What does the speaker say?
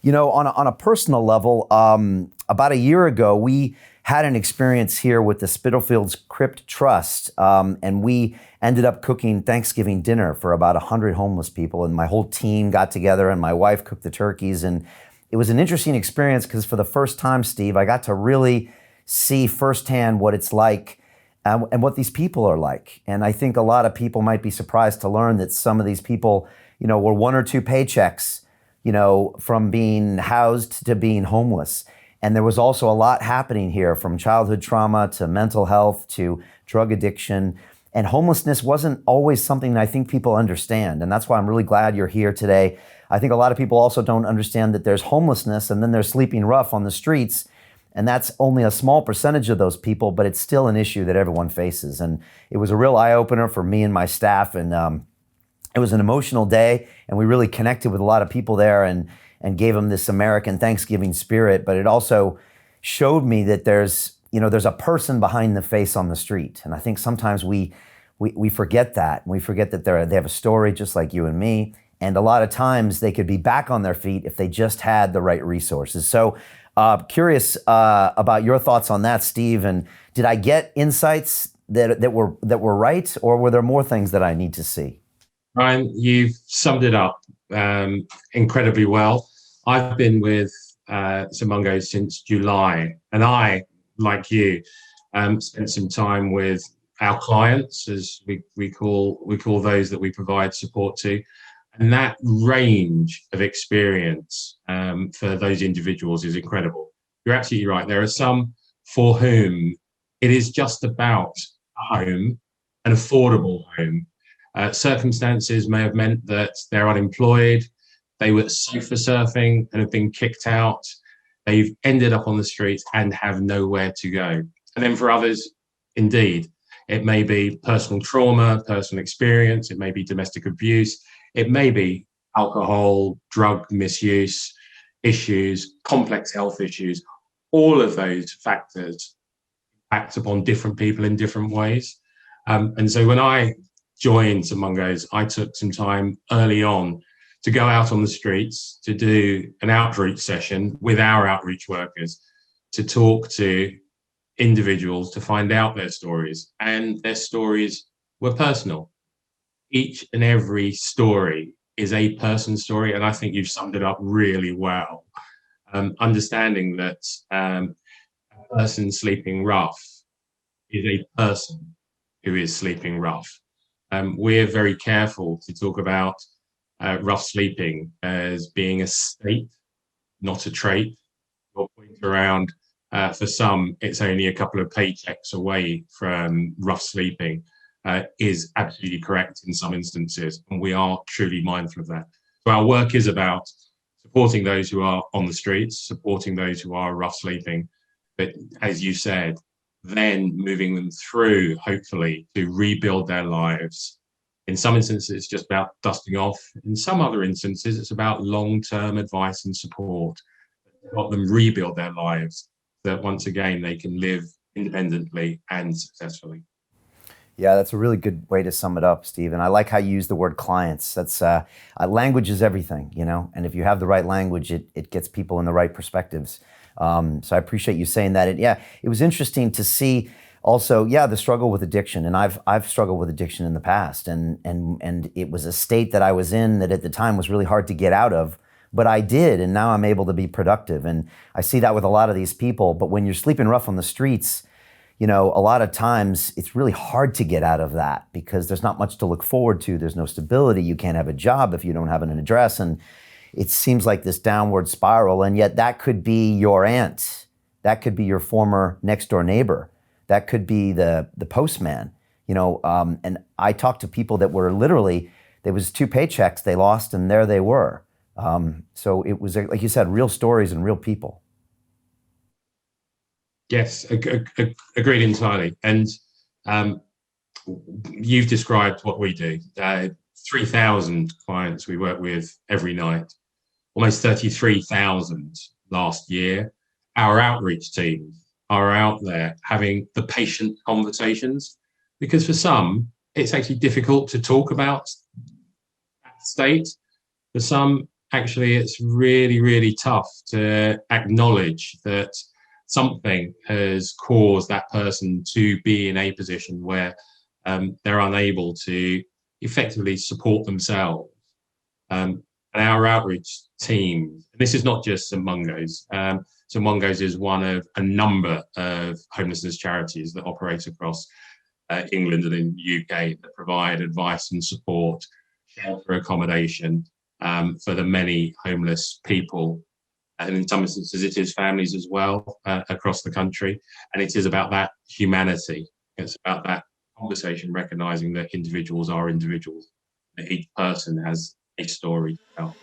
On a personal level, about a year ago, we had an experience here with the Spitalfields Crypt Trust, and we ended up cooking Thanksgiving dinner for about 100 homeless people, and my whole team got together, and my wife cooked the turkeys, and it was an interesting experience because for the first time, Steve, I got to really see firsthand what it's like and what these people are like. And I think a lot of people might be surprised to learn that some of these people, were one or two paychecks, from being housed to being homeless. And there was also a lot happening here, from childhood trauma to mental health to drug addiction. And homelessness wasn't always something that I think people understand. And that's why I'm really glad you're here today. I think a lot of people also don't understand that there's homelessness and then there's sleeping rough on the streets. And that's only a small percentage of those people, but it's still an issue that everyone faces. And it was a real eye-opener for me and my staff. And it was an emotional day, and we really connected with a lot of people there and gave them this American Thanksgiving spirit. But it also showed me that there's a person behind the face on the street. And I think sometimes we forget that. We forget that they have a story just like you and me. And a lot of times they could be back on their feet if they just had the right resources. So curious about your thoughts on that, Steve. And did I get insights that were right, or were there more things that I need to see? Ryan, you've summed it up incredibly well. I've been with St Mungo since July, and I, like you, spent some time with our clients, as we call those that we provide support to, and that range of experience for those individuals is incredible. You're absolutely right. There are some for whom it is just about a home, an affordable home. Circumstances may have meant that they're unemployed, they were sofa surfing and have been kicked out, they've ended up on the streets and have nowhere to go. And then for others, indeed, it may be personal trauma, personal experience, it may be domestic abuse, it may be alcohol, drug misuse issues, complex health issues. All of those factors act upon different people in different ways. And so when I joined St Mungo's, I took some time early on to go out on the streets to do an outreach session with our outreach workers, to talk to individuals, to find out their stories. And their stories were personal. Each and every story is a person's story, and I think you've summed it up really well. Understanding that a person sleeping rough is a person who is sleeping rough. We're very careful to talk about rough sleeping as being a state, not a trait. Your point around, for some, it's only a couple of paychecks away from rough sleeping is absolutely correct in some instances, and we are truly mindful of that. So our work is about supporting those who are on the streets, supporting those who are rough sleeping, but as you said, then moving them through, hopefully, to rebuild their lives. In some instances, it's just about dusting off. In some other instances, it's about long-term advice and support to help them rebuild their lives, so that once again, they can live independently and successfully. Yeah, that's a really good way to sum it up, Steve. And I like how you use the word clients. That's language is everything, and if you have the right language, it gets people in the right perspectives. So I appreciate you saying that. It was interesting to see also, the struggle with addiction. And I've struggled with addiction in the past, and it was a state that I was in that at the time was really hard to get out of, but I did, and now I'm able to be productive. And I see that with a lot of these people. But when you're sleeping rough on the streets, a lot of times it's really hard to get out of that because there's not much to look forward to. There's no stability. You can't have a job if you don't have an address. And it seems like this downward spiral. And yet that could be your aunt. That could be your former next door neighbor. That could be the postman, and I talked to people that were literally, there was two paychecks they lost and there they were. So it was, like you said, real stories and real people. Yes, agreed entirely. And you've described what we do. 3,000 clients we work with every night, almost 33,000 last year. Our outreach teams are out there having the patient conversations, because for some, it's actually difficult to talk about that state. For some, actually it's really, really tough to acknowledge that something has caused that person to be in a position where they're unable to effectively support themselves. And our outreach team, this is not just St Mungo's. St Mungo's is one of a number of homelessness charities that operate across England and in the UK that provide advice and support, shelter accommodation for the many homeless people. And in some instances, it is families as well across the country. And it is about that humanity. It's about that conversation, recognizing that individuals are individuals, that each person has a story to tell.